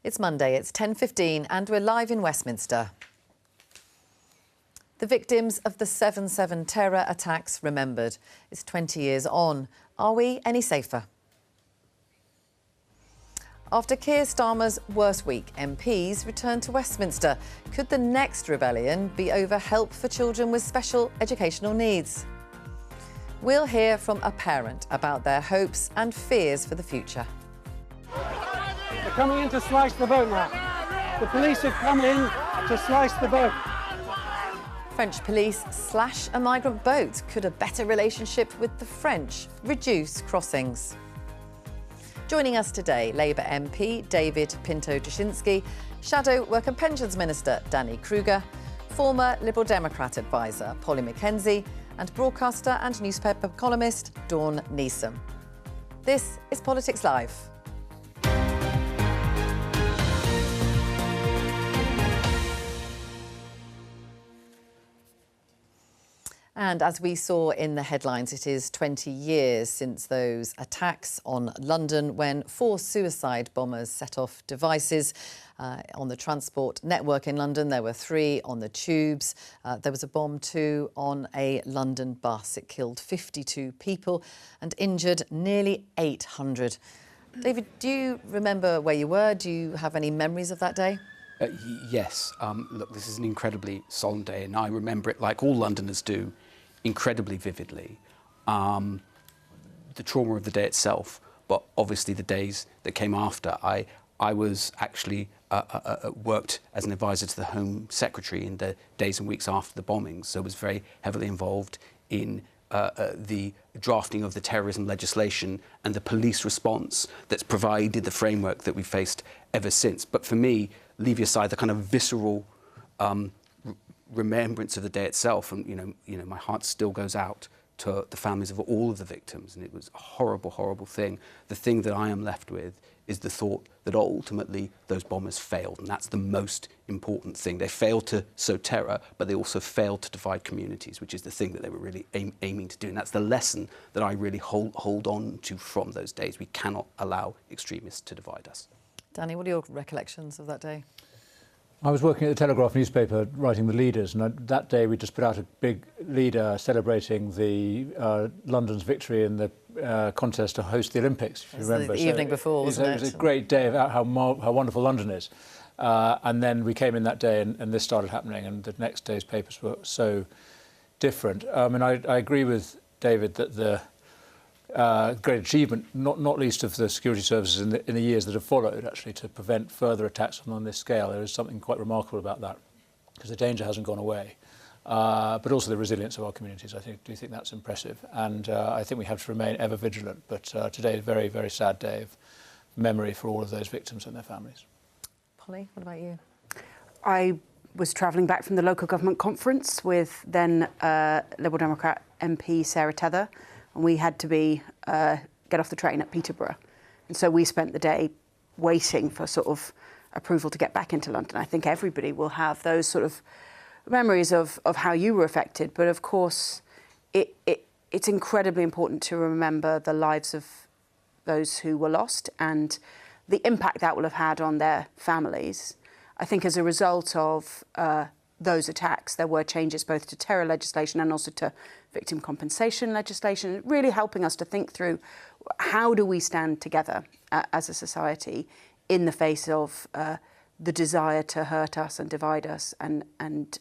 It's Monday, it's 10:15 and we're live in Westminster. The victims of the 7/7 terror attacks remembered. It's 20 years on. Are we any safer? After Keir Starmer's worst week, MPs returned to Westminster. Could the next rebellion be over help for children with special educational needs? We'll hear from a parent about their hopes and fears for the future. They're coming in to slice the boat now. The police have come in to slice the boat. French police slash a migrant boat. Could a better relationship with the French reduce crossings? Joining us today, Labour MP David Pinto-Dushinsky, Shadow Work and Pensions Minister Danny Kruger, former Liberal Democrat advisor Polly Mackenzie, and broadcaster and newspaper columnist Dawn Neeson. This is Politics Live. And as we saw in the headlines, it is 20 years since those attacks on London when 4 suicide bombers set off devices on the transport network in London. There were 3 on the tubes. There was a bomb too on a London bus. It killed 52 people and injured nearly 800. David, do you remember where you were? Do you have any memories of that day? Yes. Look, this is an incredibly solemn day, and I remember it, like all Londoners do, incredibly vividly. The trauma of the day itself, but obviously the days that came after. I was actually worked as an advisor to the Home Secretary in the days and weeks after the bombings, so was very heavily involved in the drafting of the terrorism legislation and the police response that's provided the framework that we faced ever since. But for me, leave aside the kind of visceral remembrance of the day itself, and you know, my heart still goes out to the families of all of the victims, and it was a horrible, horrible thing. The thing that I am left with is the thought that ultimately those bombers failed, and that's the most important thing. They failed to sow terror, but they also failed to divide communities, which is the thing that they were really aiming to do, and that's the lesson that I really hold on to from those days. We cannot allow extremists to divide us. Danny, what are your recollections of that day? I was working at the Telegraph newspaper writing the leaders, and that day we just put out a big leader celebrating the London's victory in the contest to host the Olympics, if you remember. The evening before, wasn't it? It was a great day about how wonderful London is. And then we came in that day and this started happening, and the next day's papers were so different. And I agree with David that the great achievement, not least of the security services in the years that have followed, actually, to prevent further attacks on this scale. There is something quite remarkable about that, because the danger hasn't gone away, but also the resilience of our communities. I do think that's impressive, and I think we have to remain ever vigilant. But today is a very, very sad day of memory for all of those victims and their families. Polly, what about you? I was travelling back from the local government conference with then Liberal Democrat MP Sarah Tether, and we had to get off the train at Peterborough. And so we spent the day waiting for sort of approval to get back into London. I think everybody will have those sort of memories of how you were affected. But of course, it's incredibly important to remember the lives of those who were lost and the impact that will have had on their families. I think as a result of those attacks, there were changes both to terror legislation and also to victim compensation legislation, really helping us to think through how do we stand together as a society in the face of the desire to hurt us and divide us and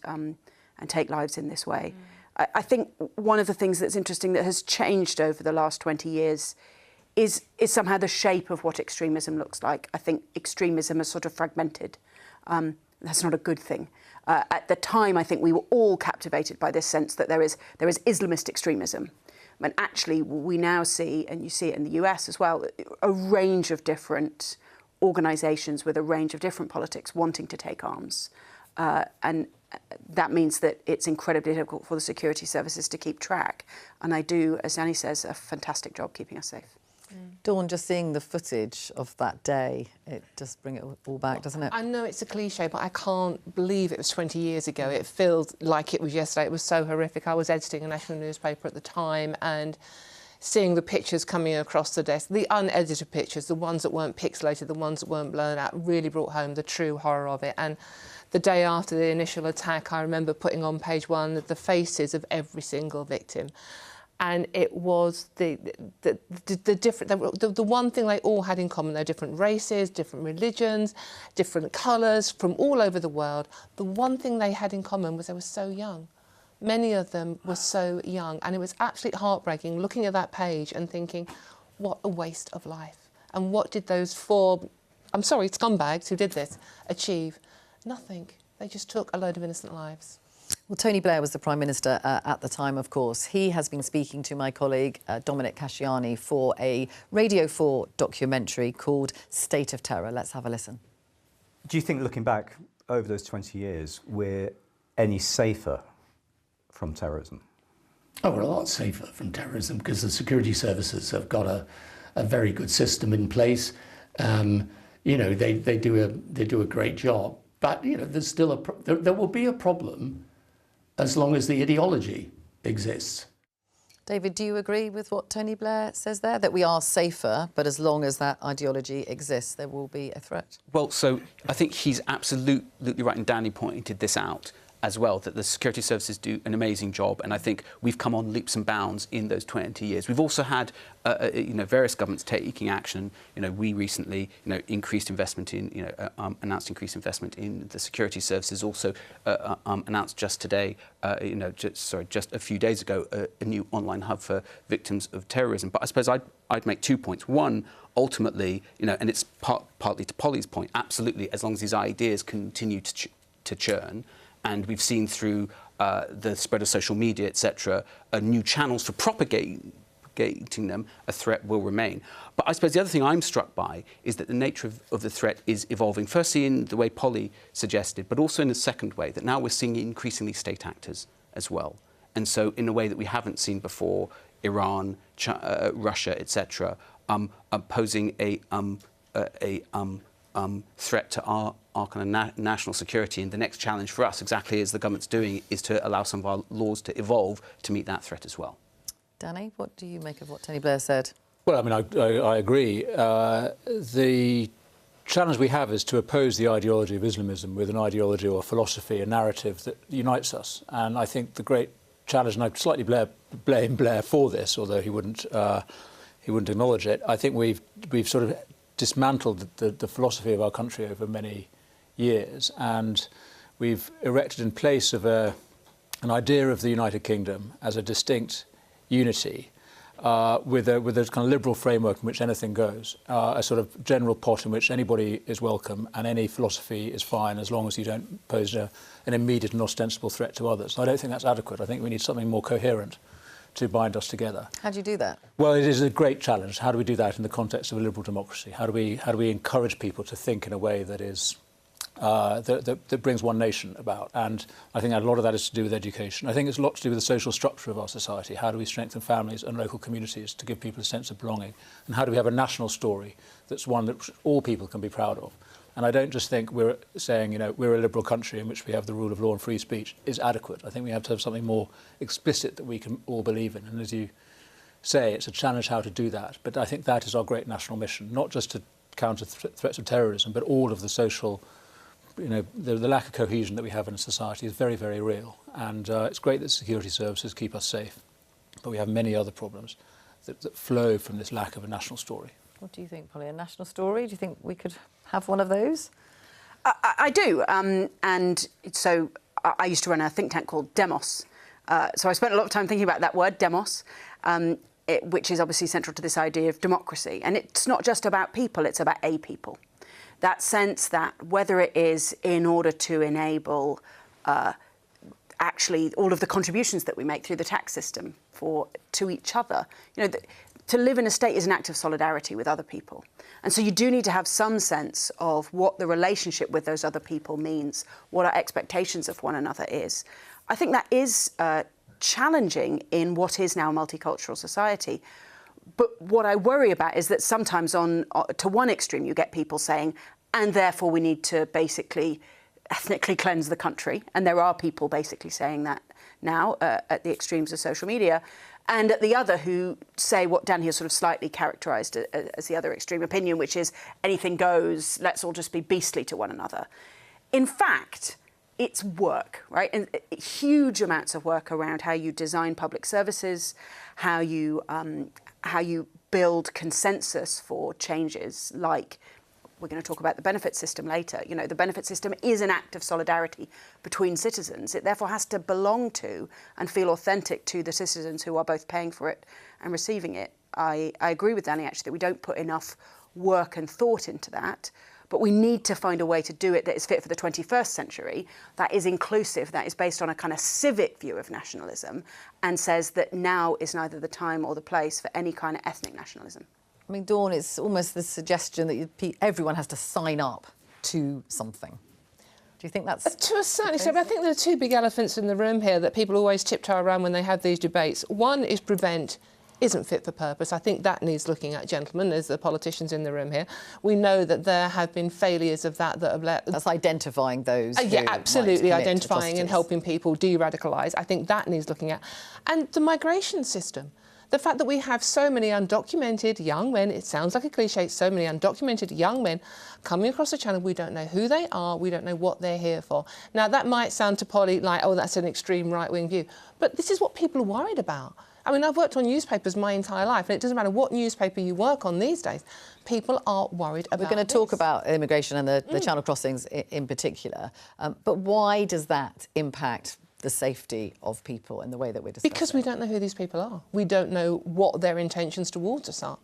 take lives in this way. I think one of the things that's interesting that has changed over the last 20 years is somehow the shape of what extremism looks like. I think extremism is sort of fragmented. That's not a good thing. At the time, I think we were all captivated by this sense that there is Islamist extremism. And actually, we now see, and you see it in the US as well, a range of different organisations with a range of different politics wanting to take arms. And that means that it's incredibly difficult for the security services to keep track. And I do, as Danny says, a fantastic job keeping us safe. Dawn, just seeing the footage of that day, it just brings it all back, doesn't it? I know it's a cliche, but I can't believe it was 20 years ago. It feels like it was yesterday. It was so horrific. I was editing a national newspaper at the time, and seeing the pictures coming across the desk, the unedited pictures, the ones that weren't pixelated, the ones that weren't blown out, really brought home the true horror of it. And the day after the initial attack, I remember putting on page one the faces of every single victim. And it was the one thing they all had in common. They're different races, different religions, different colours from all over the world. The one thing they had in common was they were so young. Many of them were so young, and it was absolutely heartbreaking looking at that page and thinking, what a waste of life. And what did those four, I'm sorry, scumbags who did this, achieve? Nothing. They just took a load of innocent lives. Well, Tony Blair was the Prime Minister at the time, of course. He has been speaking to my colleague Dominic Casciani for a Radio 4 documentary called State of Terror. Let's have a listen. Do you think, looking back over those 20 years, we're any safer from terrorism? Oh, we're a lot safer from terrorism because the security services have got a very good system in place. You know, they do a great job. But you know, there's still there will be a problem as long as the ideology exists. David, do you agree with what Tony Blair says there, that we are safer, but as long as that ideology exists, there will be a threat? Well, so I think he's absolutely right, and Danny pointed this out as well, that the security services do an amazing job, and I think we've come on leaps and bounds in those 20 years. We've also had, you know, various governments taking action. You know, we recently, you know, increased investment in, you know, announced increased investment in the security services. Also announced just today, you know, just a few days ago, a new online hub for victims of terrorism. But I suppose I'd make 2 points. One, ultimately, you know, and it's partly to Polly's point, absolutely, as long as these ideas continue to churn. And we've seen through the spread of social media, etc., new channels for propagating them, a threat will remain. But I suppose the other thing I'm struck by is that the nature of the threat is evolving, firstly in the way Polly suggested, but also in a second way, that now we're seeing increasingly state actors as well. And so in a way that we haven't seen before, Iran, Russia, etc., posing a threat to our kind of national security. And the next challenge for us, exactly as the government's doing, is to allow some of our laws to evolve to meet that threat as well. Danny, what do you make of what Tony Blair said? Well, I mean, I agree. The challenge we have is to oppose the ideology of Islamism with an ideology or a philosophy, a narrative that unites us. And I think the great challenge, and I slightly blame Blair for this, although he wouldn't acknowledge it. I think we've sort of dismantled the philosophy of our country over many years, and we've erected in place of an idea of the United Kingdom as a distinct unity with a kind of liberal framework in which anything goes, a sort of general pot in which anybody is welcome and any philosophy is fine as long as you don't pose an immediate and ostensible threat to others. I don't think that's adequate. I think we need something more coherent to bind us together. How do you do that? Well, it is a great challenge. How do we do that in the context of a liberal democracy? How do we encourage people to think in a way that is that brings one nation about? And I think a lot of that is to do with education. I think it's a lot to do with the social structure of our society. How do we strengthen families and local communities to give people a sense of belonging? And how do we have a national story that's one that all people can be proud of? And I don't just think we're saying, you know, we're a liberal country in which we have the rule of law and free speech is adequate. I think we have to have something more explicit that we can all believe in. And as you say, it's a challenge how to do that. But I think that is our great national mission, not just to counter threats of terrorism, but all of the social, you know, the lack of cohesion that we have in society is very, very real. And it's great that security services keep us safe. But we have many other problems that flow from this lack of a national story. What do you think, Polly? A national story? Do you think we could have one of those? I do. And so I used to run a think tank called Demos. So I spent a lot of time thinking about that word, Demos, which is obviously central to this idea of democracy. And it's not just about people, it's about a people. That sense that whether it is in order to enable actually all of the contributions that we make through the tax system to each other, you know, to live in a state is an act of solidarity with other people. And so you do need to have some sense of what the relationship with those other people means, what our expectations of one another is. I think that is challenging in what is now a multicultural society. But what I worry about is that sometimes to one extreme you get people saying, and therefore we need to basically ethnically cleanse the country. And there are people basically saying that now at the extremes of social media. and at the other who say what Dan here sort of slightly characterised as the other extreme opinion, which is anything goes, let's all just be beastly to one another. In fact, it's work, right? And huge amounts of work around how you design public services, how you build consensus for changes, like we're going to talk about the benefit system later. You know, the benefit system is an act of solidarity between citizens. It therefore has to belong to and feel authentic to the citizens who are both paying for it and receiving it. I agree with Danny, actually, that we don't put enough work and thought into that, but we need to find a way to do it that is fit for the 21st century, that is inclusive, that is based on a kind of civic view of nationalism, and says that now is neither the time or the place for any kind of ethnic nationalism. I mean, Dawn, it's almost the suggestion that everyone has to sign up to something. Do you think that's... To a certain extent, I think there are two big elephants in the room here that people always tiptoe around when they have these debates. One is prevent isn't fit for purpose. I think that needs looking at, gentlemen. There's the politicians in the room here. We know that there have been failures of that have led... That's identifying those who yeah, absolutely, might identifying and helping people de-radicalise. I think that needs looking at. And the migration system. The fact that we have so many undocumented young men, it sounds like a cliche, so many undocumented young men coming across the channel, we don't know who they are, we don't know what they're here for. Now, that might sound to Polly like, oh, that's an extreme right-wing view, but this is what people are worried about. I mean, I've worked on newspapers my entire life, and it doesn't matter what newspaper you work on these days, people are worried about We're going to talk about immigration and the channel crossings in particular, but why does that impact the safety of people in the way that we're discussing? Because we don't know who these people are. We don't know what their intentions towards us are.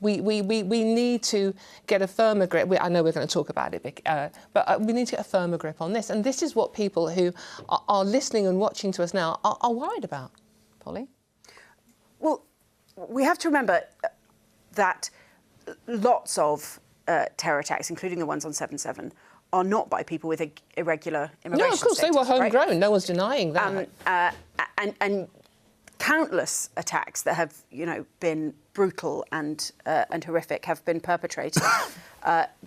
We need to get a firmer grip. I know we're going to talk about it, Vic, but we need to get a firmer grip on this. And this is what people who are listening and watching to us now are worried about. Polly? Well, we have to remember that lots of terror attacks, including the ones on 7/7, are not by people with irregular immigration No, of course, status, they were homegrown. right? No one's denying that. And countless attacks that have, you know, been brutal and horrific have been perpetrated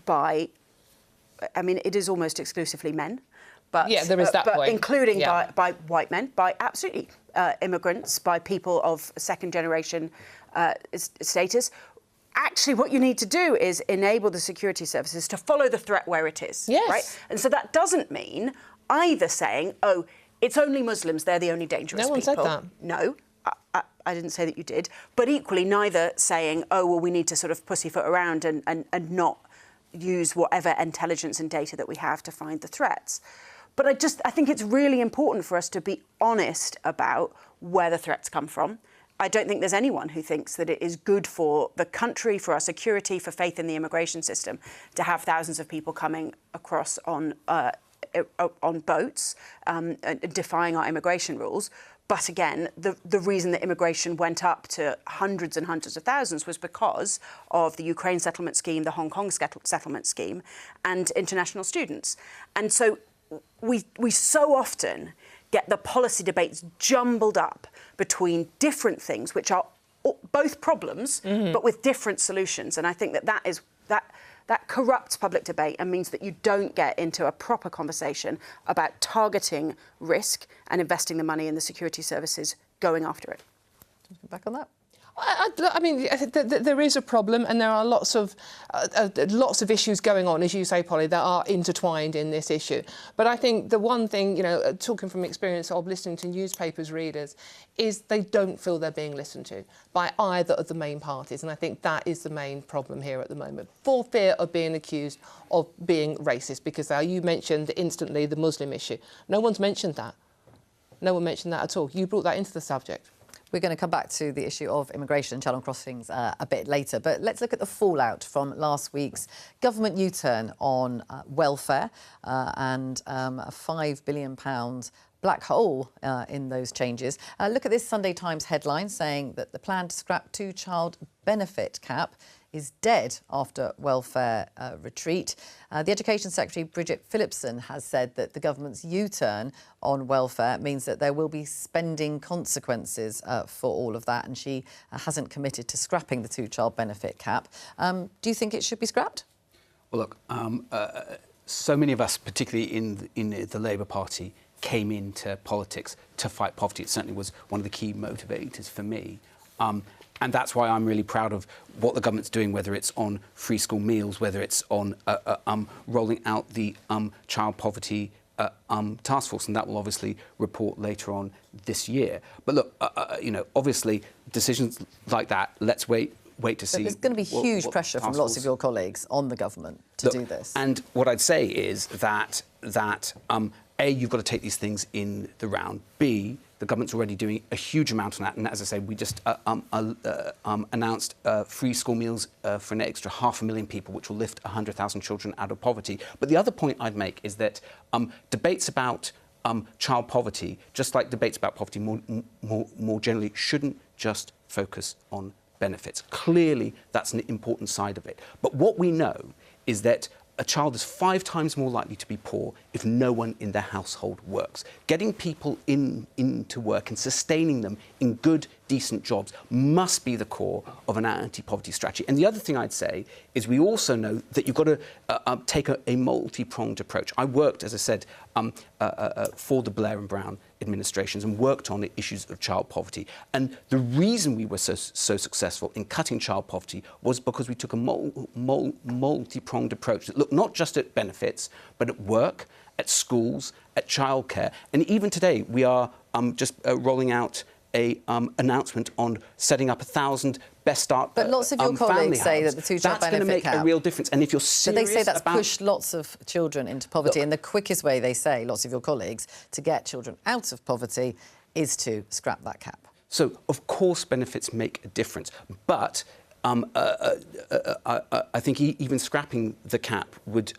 by, I mean, it is almost exclusively men. But, yeah, there is that point. Including by white men, by absolutely immigrants, by people of second-generation status. Actually, what you need to do is enable the security services to follow the threat where it is. Yes. Right? And so that doesn't mean either saying, oh, it's only Muslims, they're the only dangerous people. No one said that. No, I didn't say that you did. But equally, neither saying, oh, well, we need to sort of pussyfoot around and not use whatever intelligence and data that we have to find the threats. But I think it's really important for us to be honest about where the threats come from. I don't think there's anyone who thinks that it is good for the country, for our security, for faith in the immigration system, to have thousands of people coming across on boats, defying our immigration rules. But again, the reason that immigration went up to hundreds and hundreds of thousands was because of the Ukraine settlement scheme, the Hong Kong settlement scheme, and international students. And so we so often get the policy debates jumbled up between different things, which are both problems, but with different solutions. And I think that corrupts public debate and means that you don't get into a proper conversation about targeting risk and investing the money in the security services going after it. Back on that. I mean, there is a problem, and there are lots of issues going on, as you say, Polly, that are intertwined in this issue. But I think the one thing, you know, talking from experience of listening to newspapers readers, is they don't feel they're being listened to by either of the main parties, and I think that is the main problem here at the moment, for fear of being accused of being racist. Because you mentioned instantly the Muslim issue. No one's mentioned that. No one mentioned that at all. You brought that into the subject. We're going to come back to the issue of immigration and channel crossings a bit later, but let's look at the fallout from last week's government U-turn on welfare and a £5 billion black hole in those changes. Look at this Sunday Times headline saying that the plan to scrap two-child benefit cap is dead after welfare retreat. The Education Secretary, Bridget Phillipson, has said that the government's U-turn on welfare means that there will be spending consequences for all of that, and she hasn't committed to scrapping the two-child benefit cap. Do you think it should be scrapped? Well, look, so many of us, particularly in the Labour Party, came into politics to fight poverty. It certainly was one of the key motivators for me. And that's why I'm really proud of what the government's doing, whether it's on free school meals, whether it's on rolling out the child poverty task force, and that will obviously report later on this year. But look, you know, obviously decisions like that, let's wait to see. But there's going to be huge pressure from lots of your colleagues on the government to do this. And what I'd say is that A, you've got to take these things in the round. B, the government's already doing a huge amount on that. And as I say, we just announced free school meals for an extra 500,000 people, which will lift 100,000 children out of poverty. But the other point I'd make is that debates about child poverty, just like debates about poverty more generally, shouldn't just focus on benefits. Clearly, that's an important side of it. But what we know is that a child is 5 times more likely to be poor if no one in their household works. Getting people into work and sustaining them in good, decent jobs must be the core of an anti-poverty strategy. And the other thing I'd say is we also know that you've got to take a multi-pronged approach. I worked, as I said, for the Blair and Brown administrations and worked on the issues of child poverty. And the reason we were so successful in cutting child poverty was because we took a multi-pronged approach that looked not just at benefits, but at work, at schools, at childcare. And even today, we are just rolling out a announcement on setting up 1,000 Best Start. But lots of your colleagues say that the two-child benefit that's going to make a real difference. And if you're serious, but they say that's pushed lots of children into poverty, and the quickest way, they say, lots of your colleagues, to get children out of poverty is to scrap that cap. So of course benefits make a difference, but I think even scrapping the cap would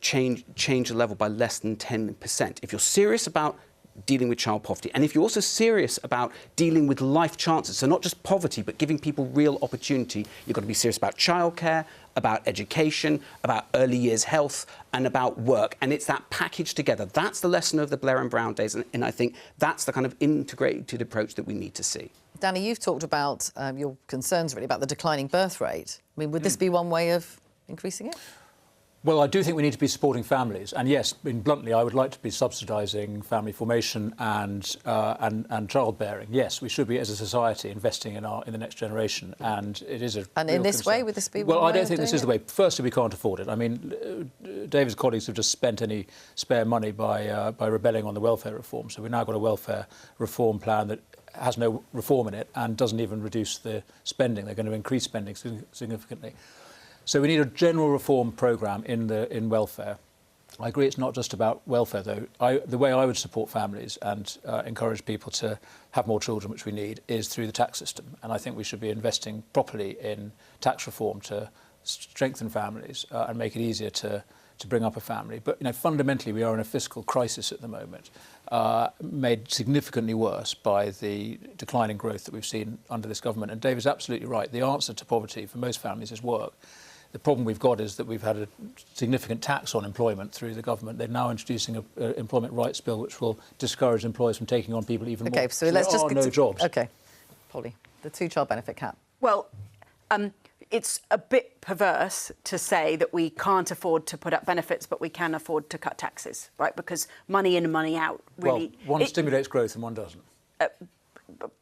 change the level by less than 10%. If you're serious about dealing with child poverty, and if you're also serious about dealing with life chances, so not just poverty, but giving people real opportunity, you've got to be serious about childcare, about education, about early years health, and about work. And it's that package together. That's the lesson of the Blair and Brown days, and I think that's the kind of integrated approach that we need to see. Danny, you've talked about your concerns really about the declining birth rate. I mean, would this be one way of increasing it? Well, I do think we need to be supporting families, and yes, bluntly, I would like to be subsidising family formation and childbearing. Yes, we should be, as a society, investing in the next generation, and it is a. And in this way, would this be? Well, I don't think this is the way. Firstly, we can't afford it. I mean, David's colleagues have just spent any spare money by rebelling on the welfare reform. So we've now got a welfare reform plan that has no reform in it and doesn't even reduce the spending. They're going to increase spending significantly. So we need a general reform programme in welfare. I agree it's not just about welfare, though. The way I would support families and encourage people to have more children, which we need, is through the tax system. And I think we should be investing properly in tax reform to strengthen families and make it easier to bring up a family. But fundamentally, we are in a fiscal crisis at the moment, made significantly worse by the declining growth that we've seen under this government. And David's absolutely right. The answer to poverty for most families is work. The problem we've got is that we've had a significant tax on employment through the government. They're now introducing an employment rights bill which will discourage employers from taking on people even more. OK, so let's just no jobs. OK, Polly, the two-child benefit cap. Well, it's a bit perverse to say that we can't afford to put up benefits, but we can afford to cut taxes, right? Because money in and money out really... Well, one stimulates growth and one doesn't.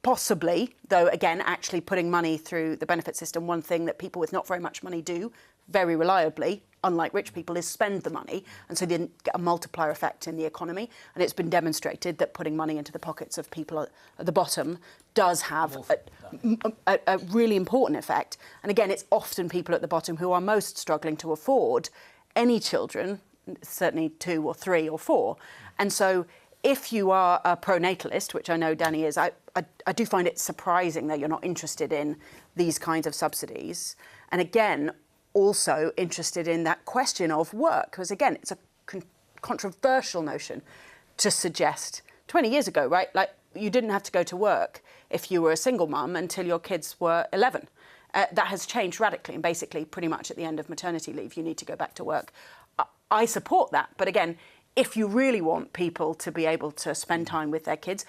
Possibly, though, again, actually putting money through the benefit system, one thing that people with not very much money do very reliably, unlike rich people, is spend the money. And so they get a multiplier effect in the economy. And it's been demonstrated that putting money into the pockets of people at the bottom does have a really important effect. And again, it's often people at the bottom who are most struggling to afford any children, certainly 2 or 3 or 4. And so if you are a pro-natalist, which I know Danny is, I do find it surprising that you're not interested in these kinds of subsidies. And again, also interested in that question of work, because again, it's a controversial notion to suggest 20 years ago, right? Like, you didn't have to go to work if you were a single mum until your kids were 11. That has changed radically, and basically pretty much at the end of maternity leave, you need to go back to work. I support that, but again, if you really want people to be able to spend time with their kids,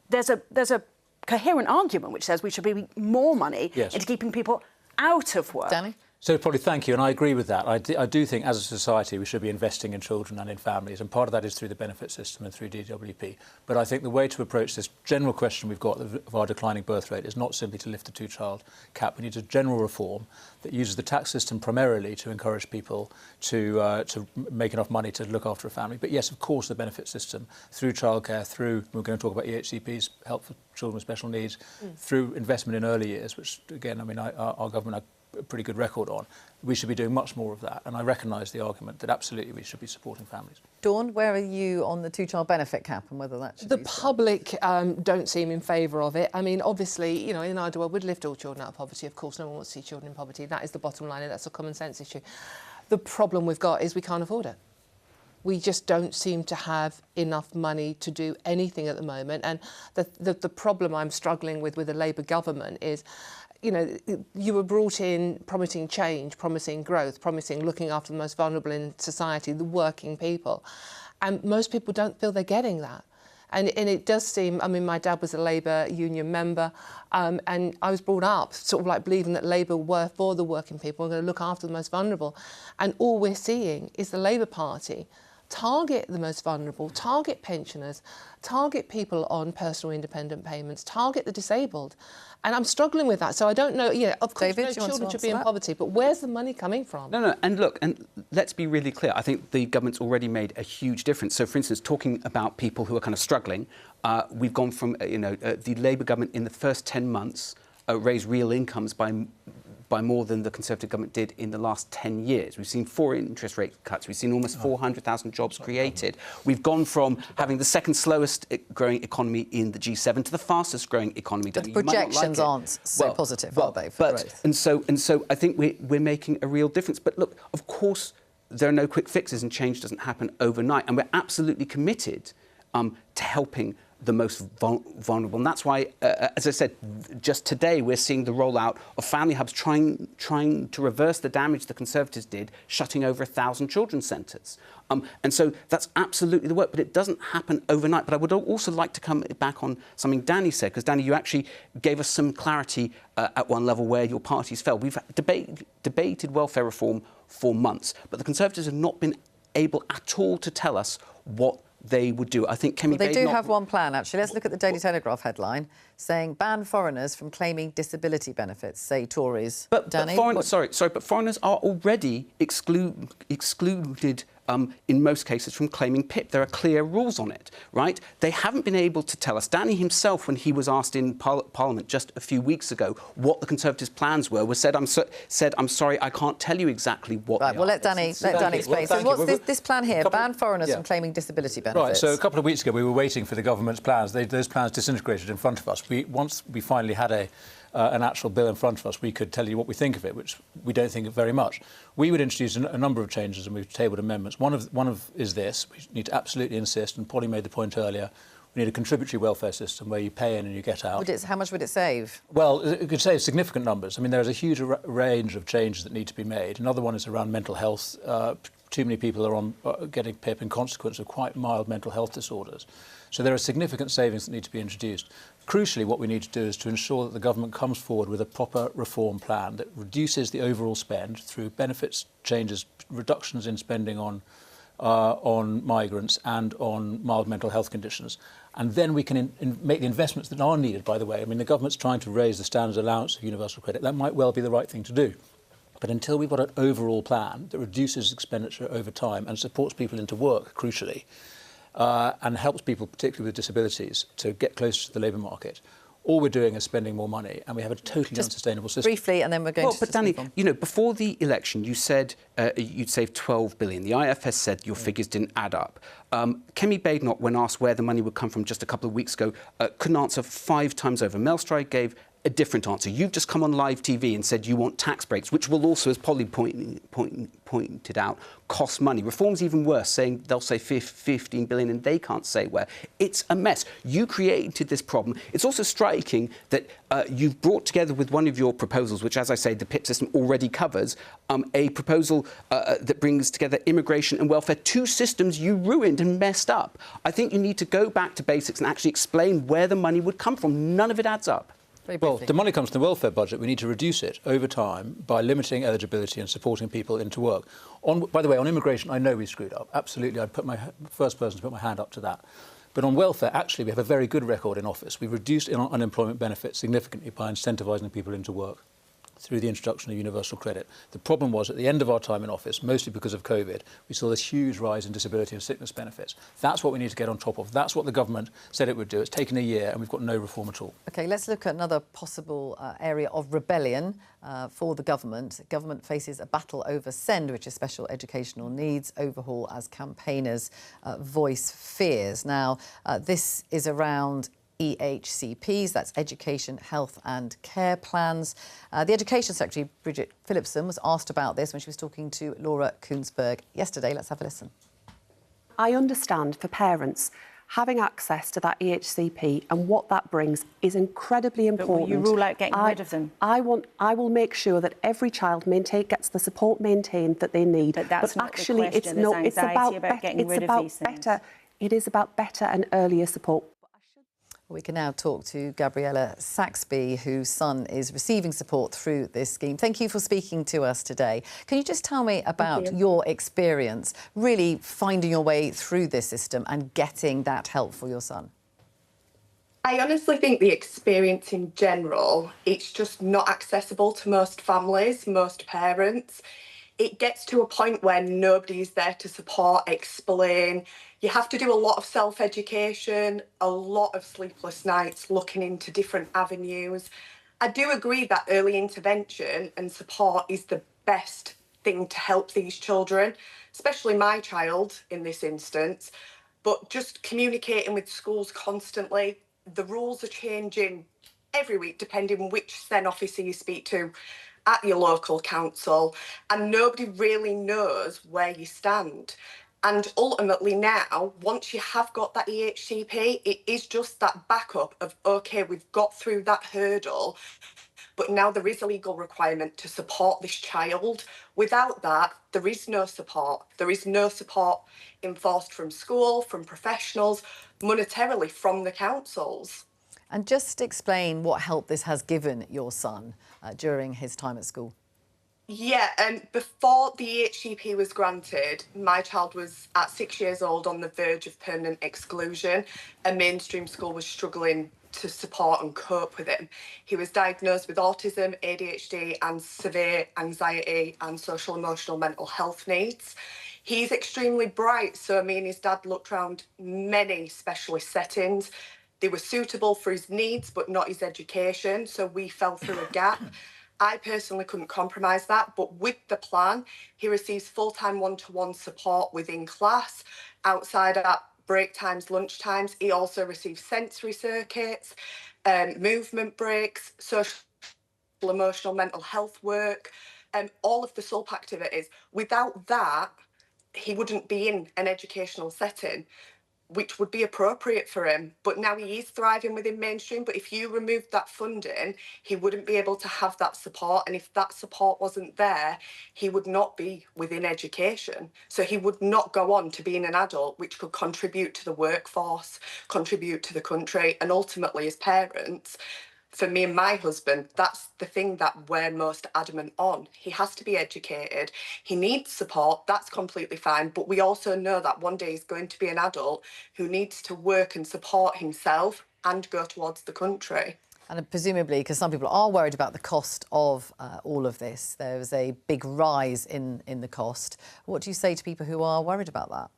there's a coherent argument which says we should be more money into keeping people out of work. Danny? So, Polly, thank you, and I agree with that. I do think, as a society, we should be investing in children and in families, and part of that is through the benefit system and through DWP. But I think the way to approach this general question we've got of our declining birth rate is not simply to lift the two-child cap. We need a general reform that uses the tax system primarily to encourage people to make enough money to look after a family. But yes, of course, the benefit system, through childcare, through, we're going to talk about EHCP's help for children with special needs, through investment in early years, which, again, I mean, our government a pretty good record on. We should be doing much more of that, and I recognise the argument that absolutely we should be supporting families. Dawn, where are you on the two-child benefit cap and whether that should The be public don't seem in favour of it. I mean, obviously, you know, in an ideal world, we'd lift all children out of poverty. Of course, no one wants to see children in poverty. That is the bottom line, and that's a common sense issue. The problem we've got is we can't afford it. We just don't seem to have enough money to do anything at the moment. And the problem I'm struggling with the Labour government is, you know, you were brought in promising change, promising growth, promising looking after the most vulnerable in society, the working people. And most people don't feel they're getting that. And it does seem, I mean, my dad was a Labour union member, and I was brought up sort of like believing that Labour were for the working people, and going to look after the most vulnerable. And all we're seeing is the Labour Party target the most vulnerable, target pensioners, target people on personal independent payments, target the disabled. And I'm struggling with that. So I don't know, yeah, of course, David, no children should be in poverty, but where's the money coming from? No, and look, and let's be really clear. I think the government's already made a huge difference. So, for instance, talking about people who are kind of struggling, we've gone from, the Labour government in the first 10 months raised real incomes by more than the Conservative government did in the last 10 years. We've seen 4 interest rate cuts. We've seen almost 400,000 jobs created. We've gone from having the second slowest growing economy in the G7 to the fastest growing economy. But the projections aren't so positive, are they, for growth? And so I think we're making a real difference. But look, of course, there are no quick fixes and change doesn't happen overnight. And we're absolutely committed to helping the most vulnerable. And that's why, as I said, just today we're seeing the rollout of family hubs trying to reverse the damage the Conservatives did, shutting over 1,000 children's centres. And so that's absolutely the work, but it doesn't happen overnight. But I would also like to come back on something Danny said, because Danny, you actually gave us some clarity at one level where your parties fell. We've debated welfare reform for months, but the Conservatives have not been able at all to tell us what they would do. I think Kemi They do have one plan, actually. Let's look at the Daily Telegraph headline saying ban foreigners from claiming disability benefits, say Tories. But Danny, but foreigners are already excluded in most cases from claiming PIP. There are clear rules on it, right? They haven't been able to tell us. Danny himself, when he was asked in Parliament just a few weeks ago what the Conservatives' plans were, said, "I'm sorry, I can't tell you exactly what." Right. They well, are. let Danny explain. So what's this plan here? Ban foreigners from claiming disability benefits. Right. So a couple of weeks ago, we were waiting for the government's plans. Those plans disintegrated in front of us. Once we finally had an actual bill in front of us, we could tell you what we think of it, which we don't think of very much. We would introduce a number of changes, and we've tabled amendments. One of is this: we need to absolutely insist, and Polly made the point earlier, we need a contributory welfare system where you pay in and you get out. How much would it save? Well, it could save significant numbers. I mean, there's a huge range of changes that need to be made. Another one is around mental health. Too many people are getting PIP in consequence of quite mild mental health disorders. So there are significant savings that need to be introduced. Crucially, what we need to do is to ensure that the government comes forward with a proper reform plan that reduces the overall spend through benefits changes, reductions in spending on migrants and on mild mental health conditions. And then we can make the investments that are needed, by the way. I mean, the government's trying to raise the standard allowance of universal credit. That might well be the right thing to do. But until we've got an overall plan that reduces expenditure over time and supports people into work, crucially, and helps people, particularly with disabilities, to get closer to the labour market, all we're doing is spending more money, and we have a totally unsustainable system. Briefly, and then we're going to... But Danny, before the election, you said you'd save 12 billion. The IFS said your figures didn't add up. Kemi Badenoch, when asked where the money would come from just a couple of weeks ago, couldn't answer 5 times over. Mel Stride gave a different answer. You've just come on live TV and said you want tax breaks, which will also, as Polly pointed out, cost money. Reform's even worse, saying they'll say 15 billion and they can't say where. It's a mess. You created this problem. It's also striking that you've brought together with one of your proposals, which, as I say, the PIP system already covers, a proposal that brings together immigration and welfare, 2 systems you ruined and messed up. I think you need to go back to basics and actually explain where the money would come from. None of it adds up. Very Well, briefly. the money comes from the welfare budget. We need to reduce it over time by limiting eligibility and supporting people into work. By the way, on immigration, I know we screwed up. Absolutely, I'd put my first person to put my hand up to that. But on welfare, actually, we have a very good record in office. We've reduced unemployment benefits significantly by incentivising people into work through the introduction of universal credit. The problem was, at the end of our time in office, mostly because of COVID, we saw this huge rise in disability and sickness benefits. That's what we need to get on top of. That's what the government said it would do. It's taken a year and we've got no reform at all. OK, let's look at another possible area of rebellion for the government. The government faces a battle over SEND, which is special educational needs, overhaul as campaigners voice fears. Now, this is around EHCPs, that's Education, Health and Care Plans. The Education Secretary, Bridget Phillipson, was asked about this when she was talking to Laura Kuenssberg yesterday. Let's have a listen. I understand for parents having access to that EHCP and what that brings is incredibly important. But will you rule out getting rid of them? I will make sure that every child gets the support maintained that they need. But that's not actually, the question. It's about getting rid of these things. It is about better and earlier support. We can now talk to Gabriella Saxby, whose son is receiving support through this scheme. Thank you for speaking to us today. Can you just tell me about your experience really finding your way through this system and getting that help for your son? I honestly think the experience in general, it's just not accessible to most families, most parents. It gets to a point where nobody's there to support, explain. You have to do a lot of self-education, a lot of sleepless nights looking into different avenues. I do agree that early intervention and support is the best thing to help these children, especially my child in this instance. But just communicating with schools constantly, the rules are changing every week depending on which SEN officer you speak to at your local council, and nobody really knows where you stand. And ultimately now, once you have got that EHCP, it is just that backup of, OK, we've got through that hurdle, but now there is a legal requirement to support this child. Without that, there is no support. There is no support enforced from school, from professionals, monetarily from the councils. And just explain what help this has given your son during his time at school. Yeah, and before the EHCP was granted, my child was at 6 years old on the verge of permanent exclusion. A mainstream school was struggling to support and cope with him. He was diagnosed with autism, ADHD and severe anxiety and social emotional mental health needs. He's extremely bright, so me and his dad looked around many specialist settings. They were suitable for his needs, but not his education, so we fell through a gap. I personally couldn't compromise that, but with the plan, he receives full-time one-to-one support within class, outside at break times, lunch times. He also receives sensory circuits, movement breaks, social, emotional, mental health work, all of the SULP activities. Without that, he wouldn't be in an educational setting, which would be appropriate for him. But now he is thriving within mainstream. But if you removed that funding, he wouldn't be able to have that support. And if that support wasn't there, he would not be within education. So he would not go on to being an adult, which could contribute to the workforce, contribute to the country. And ultimately, as parents, for me and my husband, that's the thing that we're most adamant on. He has to be educated. He needs support. That's completely fine. But we also know that one day he's going to be an adult who needs to work and support himself and go towards the country. And presumably, because some people are worried about the cost of all of this, there was a big rise in the cost. What do you say to people who are worried about that?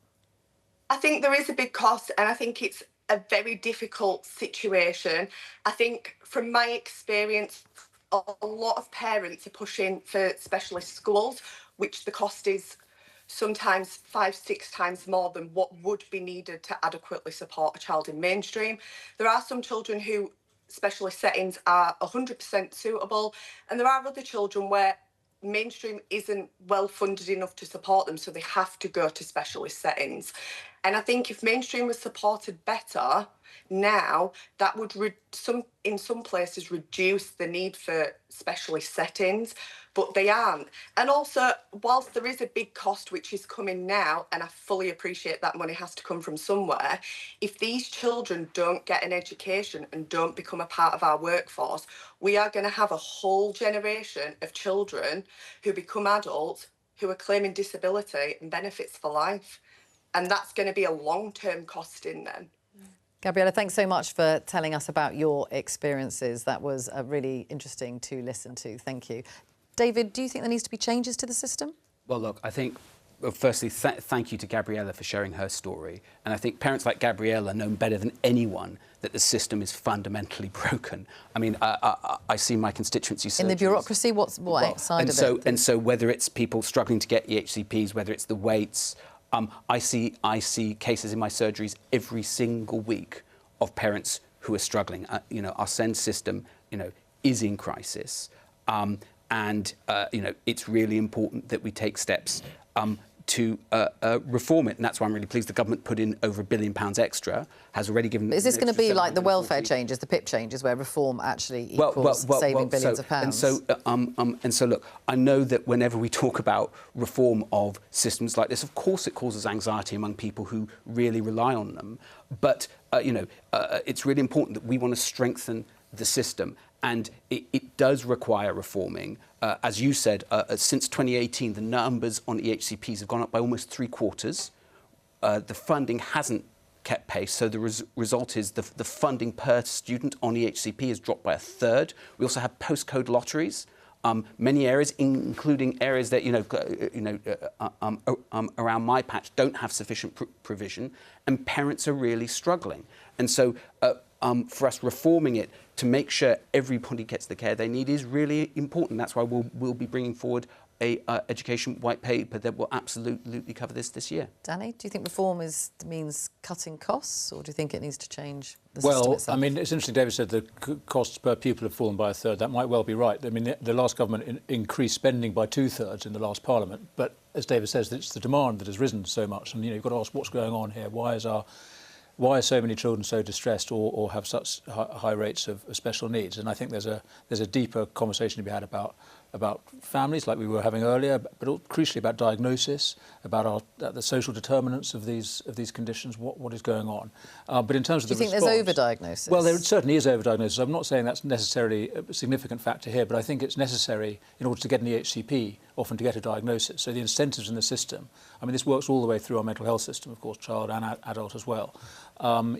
I think there is a big cost, and I think it's a very difficult situation. I think from my experience, a lot of parents are pushing for specialist schools, which the cost is sometimes 5-6 times more than what would be needed to adequately support a child in mainstream. There are some children who specialist settings are 100% suitable, and there are other children where mainstream isn't well funded enough to support them, so they have to go to specialist settings. And I think if mainstream was supported better now, that would in some places reduce the need for specialist settings. but they aren't. And also, whilst there is a big cost which is coming now, and I fully appreciate that money has to come from somewhere, if these children don't get an education and don't become a part of our workforce, we are going to have a whole generation of children who become adults who are claiming disability and benefits for life. And that's going to be a long-term cost in them. Gabriella, thanks so much for telling us about your experiences. That was really interesting to listen to. Thank you. David, do you think there needs to be changes to the system? Well, look, I think, well, firstly, thank you to Gabriella for sharing her story. And I think parents like Gabriella know better than anyone that the system is fundamentally broken. I mean, I see my constituency surgeries. In the bureaucracy, what side of it? And so whether it's people struggling to get EHCPs, whether it's the waits, I see cases in my surgeries every single week of parents who are struggling. You know, our SEND system, you know, is in crisis. And you know, it's really important that we take steps to reform it, and that's why I'm really pleased the government put in over £1 billion extra, has already given... Is this going to be like the welfare changes, the PIP changes, where reform actually equals saving billions of pounds? And so, look, I know that whenever we talk about reform of systems like this, of course it causes anxiety among people who really rely on them, but, you know, it's really important that we want to strengthen the system. And it does require reforming. As you said, since 2018, the numbers on EHCPs have gone up by almost 3/4. The funding hasn't kept pace, so the result is the funding per student on EHCP has dropped by 1/3. We also have postcode lotteries. Many areas, including areas that around my patch, don't have sufficient provision, and parents are really struggling. And so, for us reforming it to make sure everybody gets the care they need is really important. That's why we'll be bringing forward a education white paper that will absolutely cover this year. Danny, do you think reform means cutting costs, or do you think it needs to change the system itself? Well, I mean, it's interesting, David said the costs per pupil have fallen by 1/3. That might well be right. I mean, the last government increased spending by 2/3 in the last Parliament. But as David says, it's the demand that has risen so much. And, you know, you've got to ask what's going on here. Why are so many children so distressed or have such high rates of special needs? And I think there's a deeper conversation to be had about families, like we were having earlier, but crucially about diagnosis, about the social determinants of these conditions, what is going on. But in terms of the response... Do you think there's overdiagnosis? Well, there certainly is overdiagnosis. I'm not saying that's necessarily a significant factor here, but I think it's necessary in order to get an EHCP, often to get a diagnosis. So the incentives in the system, I mean, this works all the way through our mental health system, of course, child and adult as well.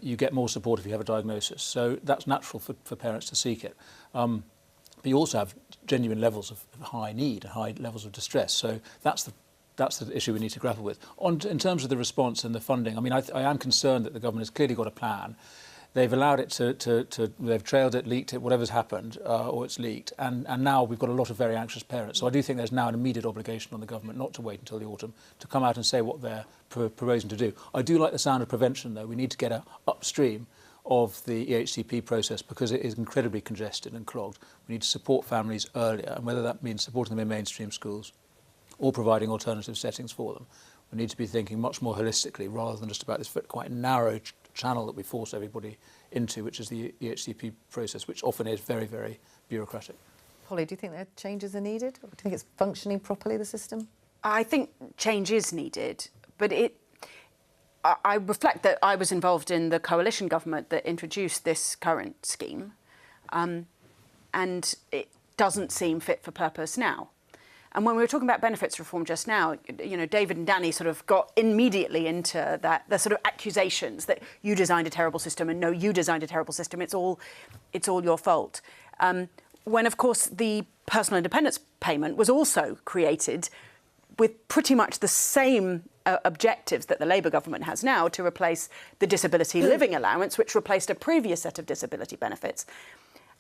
You get more support if you have a diagnosis. So that's natural for parents to seek it. But you also have genuine levels of high need, high levels of distress. So that's the issue we need to grapple with. In terms of the response and the funding, I mean, I am concerned that the government has clearly got a plan. They've allowed it they've trailed it, leaked it, whatever's happened, or it's leaked. And now we've got a lot of very anxious parents. So I do think there's now an immediate obligation on the government not to wait until the autumn to come out and say what they're proposing to do. I do like the sound of prevention, though. We need to get upstream of the EHCP process because it is incredibly congested and clogged. We need to support families earlier, and whether that means supporting them in mainstream schools or providing alternative settings for them. We need to be thinking much more holistically rather than just about this quite narrow channel that we force everybody into, which is the EHCP process, which often is very, very bureaucratic. Holly, do you think that changes are needed? Or do you think it's functioning properly, the system? I think change is needed, but I reflect that I was involved in the coalition government that introduced this current scheme, and it doesn't seem fit for purpose now. And when we were talking about benefits reform just now, you know, David and Danny sort of got immediately into the sort of accusations that you designed a terrible system and no, you designed a terrible system. It's all your fault. When of course the personal independence payment was also created with pretty much the same objectives that the Labour government has now to replace the disability living allowance, which replaced a previous set of disability benefits.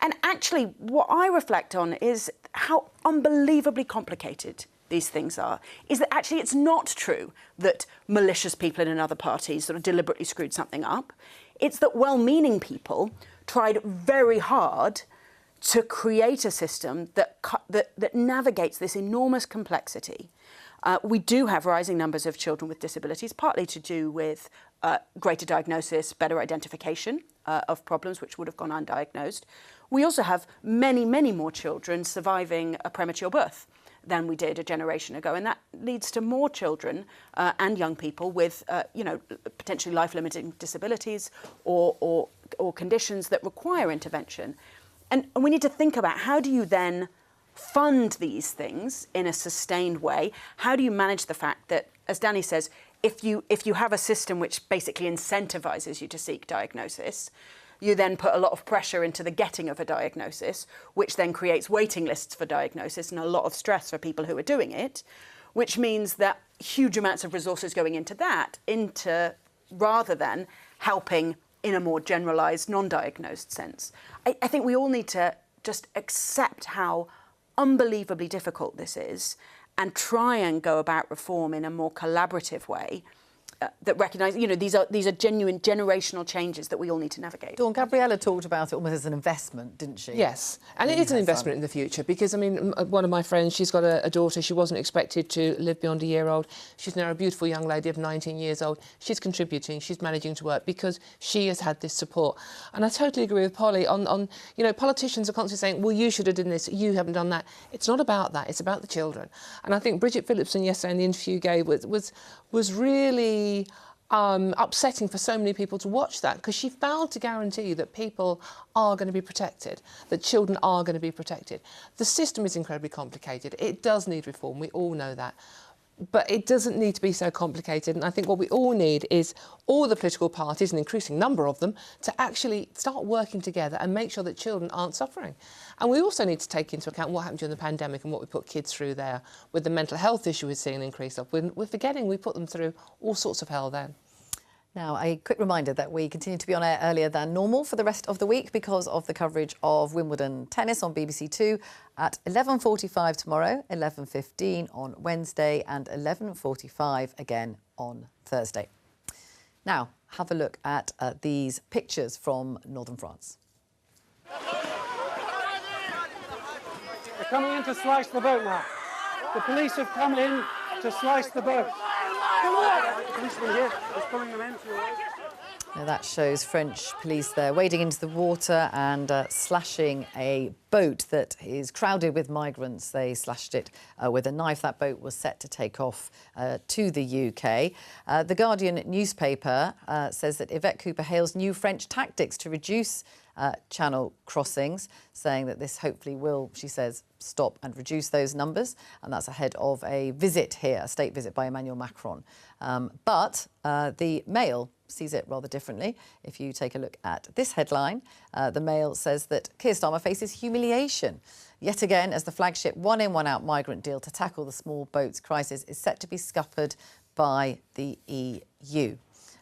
And actually, what I reflect on is how unbelievably complicated these things are, is that actually it's not true that malicious people in another party sort of deliberately screwed something up. It's that well-meaning people tried very hard to create a system that navigates this enormous complexity. We do have rising numbers of children with disabilities, partly to do with greater diagnosis, better identification of problems which would have gone undiagnosed. We also have many, many more children surviving a premature birth than we did a generation ago, and that leads to more children and young people with, potentially life-limiting disabilities or conditions that require intervention. And we need to think about, how do you then fund these things in a sustained way? How do you manage the fact that, as Danny says, if you have a system which basically incentivises you to seek diagnosis, you then put a lot of pressure into the getting of a diagnosis, which then creates waiting lists for diagnosis and a lot of stress for people who are doing it, which means that huge amounts of resources going into that, rather than helping in a more generalised, non-diagnosed sense. I think we all need to just accept how unbelievably difficult this is and try and go about reform in a more collaborative way that recognise, these are genuine generational changes that we all need to navigate. Dawn, Gabriella talked about it almost as an investment, didn't she? Yes, and it is an investment in the future, because, I mean, one of my friends, she's got a daughter. She wasn't expected to live beyond a year old. She's now a beautiful young lady of 19 years old. She's contributing, she's managing to work because she has had this support. And I totally agree with Polly on politicians are constantly saying, well, you should have done this, you haven't done that. It's not about that, it's about the children. And I think Bridget Phillipson yesterday in the interview you gave was really upsetting for so many people to watch that, because she failed to guarantee that people are going to be protected, that children are going to be protected. The system is incredibly complicated. It does need reform. We all know that. But it doesn't need to be so complicated. And I think what we all need is all the political parties, an increasing number of them, to actually start working together and make sure that children aren't suffering. And we also need to take into account what happened during the pandemic and what we put kids through there. With the mental health issue we're seeing an increase of, we're forgetting we put them through all sorts of hell then. Now, a quick reminder that we continue to be on air earlier than normal for the rest of the week because of the coverage of Wimbledon tennis on BBC Two at 11:45 tomorrow, 11:15 on Wednesday and 11:45 again on Thursday. Now, have a look at these pictures from northern France. They're coming in to slice the boat now. The police have come in to slice the boat. Policeman here is pulling them in. Now that shows French police there wading into the water and slashing a boat that is crowded with migrants. They slashed it with a knife. That boat was set to take off to the UK. The Guardian newspaper says that Yvette Cooper hails new French tactics to reduce channel crossings, saying that this hopefully will, she says, stop and reduce those numbers. And that's ahead of a visit here, a state visit by Emmanuel Macron. But the Mail sees it rather differently. If you take a look at this headline, the Mail says that Keir Starmer faces humiliation yet again as the flagship one-in, one-out migrant deal to tackle the small boats crisis is set to be scuppered by the EU.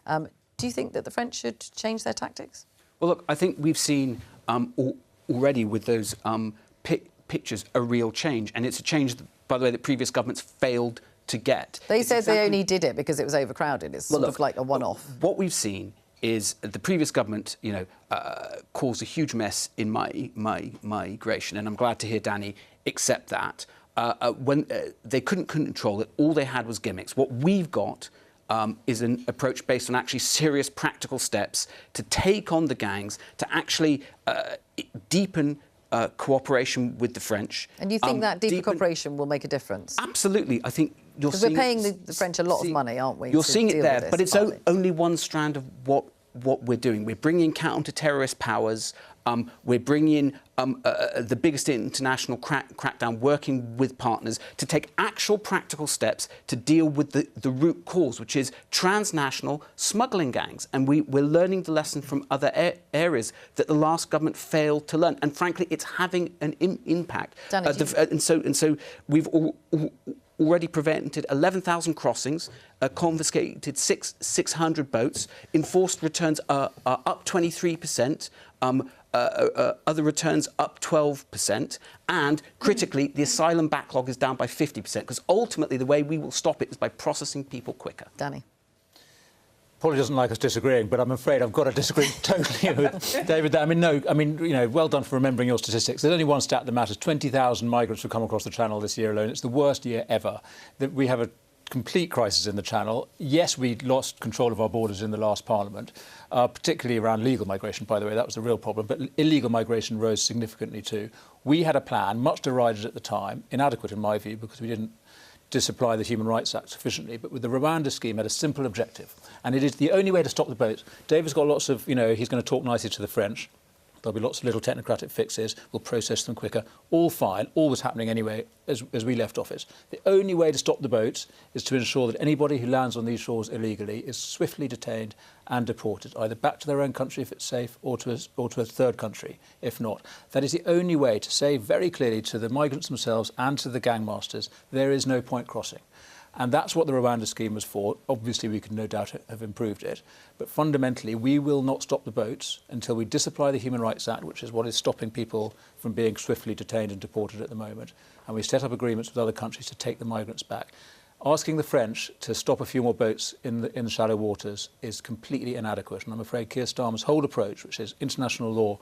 Do you think that the French should change their tactics? Well, look, I think we've seen already with those pictures a real change. And it's a change, by the way, that previous governments failed to get. They said they only did it because it was overcrowded. It's sort of like a one-off. What we've seen is the previous government, caused a huge mess in migration. And I'm glad to hear Danny accept that. When they couldn't control it, all they had was gimmicks. What we've got is an approach based on actually serious practical steps to take on the gangs, to actually deepen cooperation with the French. And you think that deeper cooperation will make a difference? Absolutely. I think you're seeing... Because we're paying the French a lot of money, aren't we? You're seeing it there, but it's only one strand of what we're doing. We're bringing counter-terrorist powers. We're bringing the biggest international crackdown, working with partners to take actual practical steps to deal with the root cause, which is transnational smuggling gangs. And we're learning the lesson from other areas that the last government failed to learn. And frankly, it's having an impact. And so we've already prevented 11,000 crossings, confiscated 600 boats, enforced returns are up 23%, other returns up 12%, and critically, the asylum backlog is down by 50%, because ultimately the way we will stop it is by processing people quicker. Danny. Paulie doesn't like us disagreeing, but I'm afraid I've got to disagree totally with David. Well done for remembering your statistics. There's only one stat that matters. 20,000 migrants have come across the Channel this year alone. It's the worst year ever. We have a complete crisis in the Channel. Yes, we lost control of our borders in the last Parliament, particularly around legal migration, by the way. That was the real problem. But illegal migration rose significantly too. We had a plan, much derided at the time, inadequate in my view, because we didn't disapply the Human Rights Act sufficiently, but with the Rwanda scheme had a simple objective. And it is the only way to stop the boats. David's got lots of, he's going to talk nicely to the French. There'll be lots of little technocratic fixes. We'll process them quicker. All fine. All was happening anyway as we left office. The only way to stop the boats is to ensure that anybody who lands on these shores illegally is swiftly detained and deported, either back to their own country if it's safe or to a third country if not. That is the only way to say very clearly to the migrants themselves and to the gangmasters, there is no point crossing. And that's what the Rwanda scheme was for. Obviously, we could no doubt have improved it. But fundamentally, we will not stop the boats until we disapply the Human Rights Act, which is what is stopping people from being swiftly detained and deported at the moment. And we set up agreements with other countries to take the migrants back. Asking the French to stop a few more boats in the shallow waters is completely inadequate. And I'm afraid Keir Starmer's whole approach, which is international law,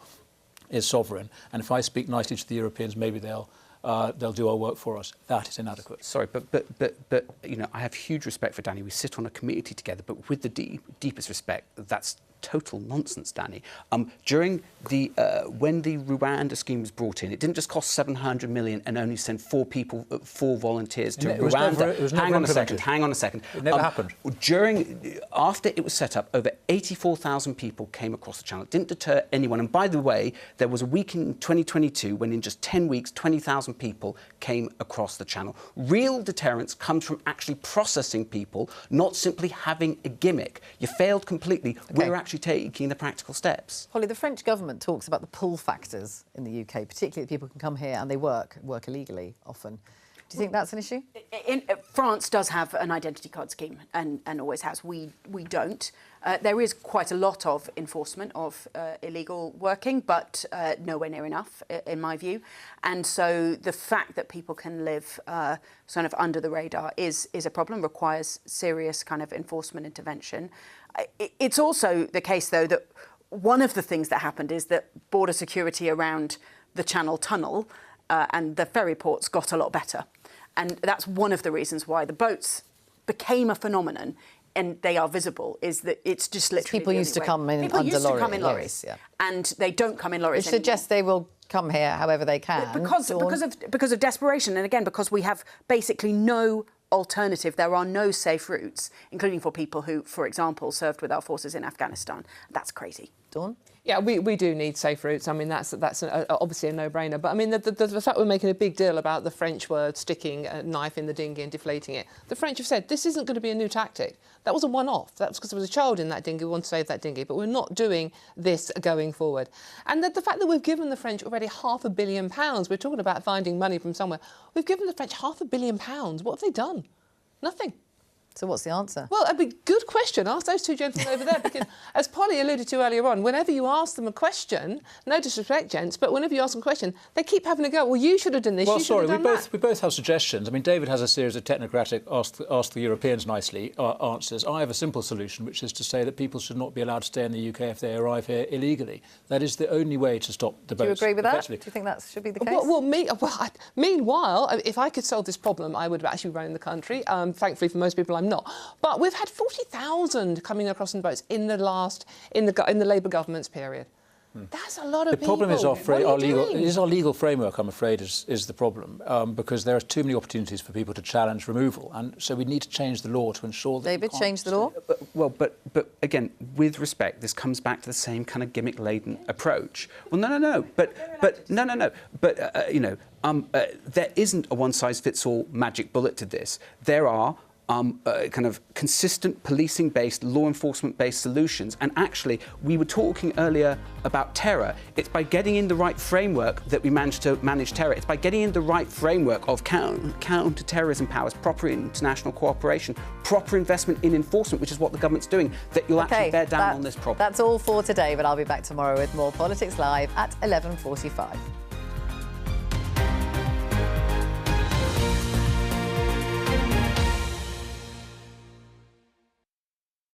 is sovereign. And if I speak nicely to the Europeans, maybe they'll do our work for us. That is inadequate. Sorry, but I have huge respect for Danny. We sit on a committee together, but with the deepest respect, that's total nonsense, Danny. During when the Rwanda scheme was brought in, it didn't just cost 700 million and only send 4 volunteers to Rwanda. Hang on a second. It never happened. After it was set up, over 84,000 people came across the Channel. It didn't deter anyone. And by the way, there was a week in 2022 when in just 10 weeks, 20,000 people came across the Channel. Real deterrence comes from actually processing people, not simply having a gimmick. You failed completely. Okay. We're actually taking the practical steps. Holly, the French government talks about the pull factors in the UK, particularly that people can come here and they work illegally often. Do you think that's an issue? France does have an identity card scheme and always has. We don't. There is quite a lot of enforcement of illegal working, but nowhere near enough, in my view. And so the fact that people can live sort of under the radar is a problem, requires serious kind of enforcement intervention. It's also the case, though, that one of the things that happened is that border security around the Channel Tunnel and the ferry ports got a lot better. And that's one of the reasons why the boats became a phenomenon and they are visible, is that it's just literally people used to come in under lorries. Yeah. And they don't come in lorries Which suggests they will come here however they can. Because of desperation, and again, because we have basically no alternative. There are no safe routes, including for people who, for example, served with our forces in Afghanistan. That's crazy. Dawn? Yeah, we do need safe routes. I mean, that's obviously a no-brainer. But I mean, the fact we're making a big deal about the French were sticking a knife in the dinghy and deflating it. The French have said this isn't going to be a new tactic. That was a one-off. That was because there was a child in that dinghy. We want to save that dinghy, but we're not doing this going forward. And the fact that we've given the French already £500 million. We're talking about finding money from somewhere. We've given the French £500 million. What have they done? Nothing. So what's the answer? Well, a good question. Ask those two gentlemen over there, because as Polly alluded to earlier on, whenever you ask them a question, no disrespect, gents, but whenever you ask them a question, they keep having to go, well, you should have done this, well, you should have done that. We both have suggestions. I mean, David has a series of technocratic ask the Europeans nicely answers. I have a simple solution, which is to say that people should not be allowed to stay in the UK if they arrive here illegally. That is the only way to stop the boats. Do you agree with that? Do you think that should be the case? Meanwhile, if I could solve this problem, I would actually run the country. Thankfully, for most people, I'm not. But we've had 40,000 coming across in boats in the Labour government's period. That's a lot of people. The problem is our legal framework, I'm afraid, is the problem, because there are too many opportunities for people to challenge removal, and so we need to change the law to ensure that. David, change the law. But again, with respect, this comes back to the same kind of gimmick-laden approach. Well, no. There isn't a one-size-fits-all magic bullet to this. There are kind of consistent policing-based, law enforcement-based solutions. And actually, we were talking earlier about terror. It's by getting in the right framework that we manage to manage terror. It's by getting in the right framework of counter-terrorism powers, proper international cooperation, proper investment in enforcement, which is what the government's doing, that you'll actually bear down on this problem. That's all for today, but I'll be back tomorrow with more Politics Live at 11:45.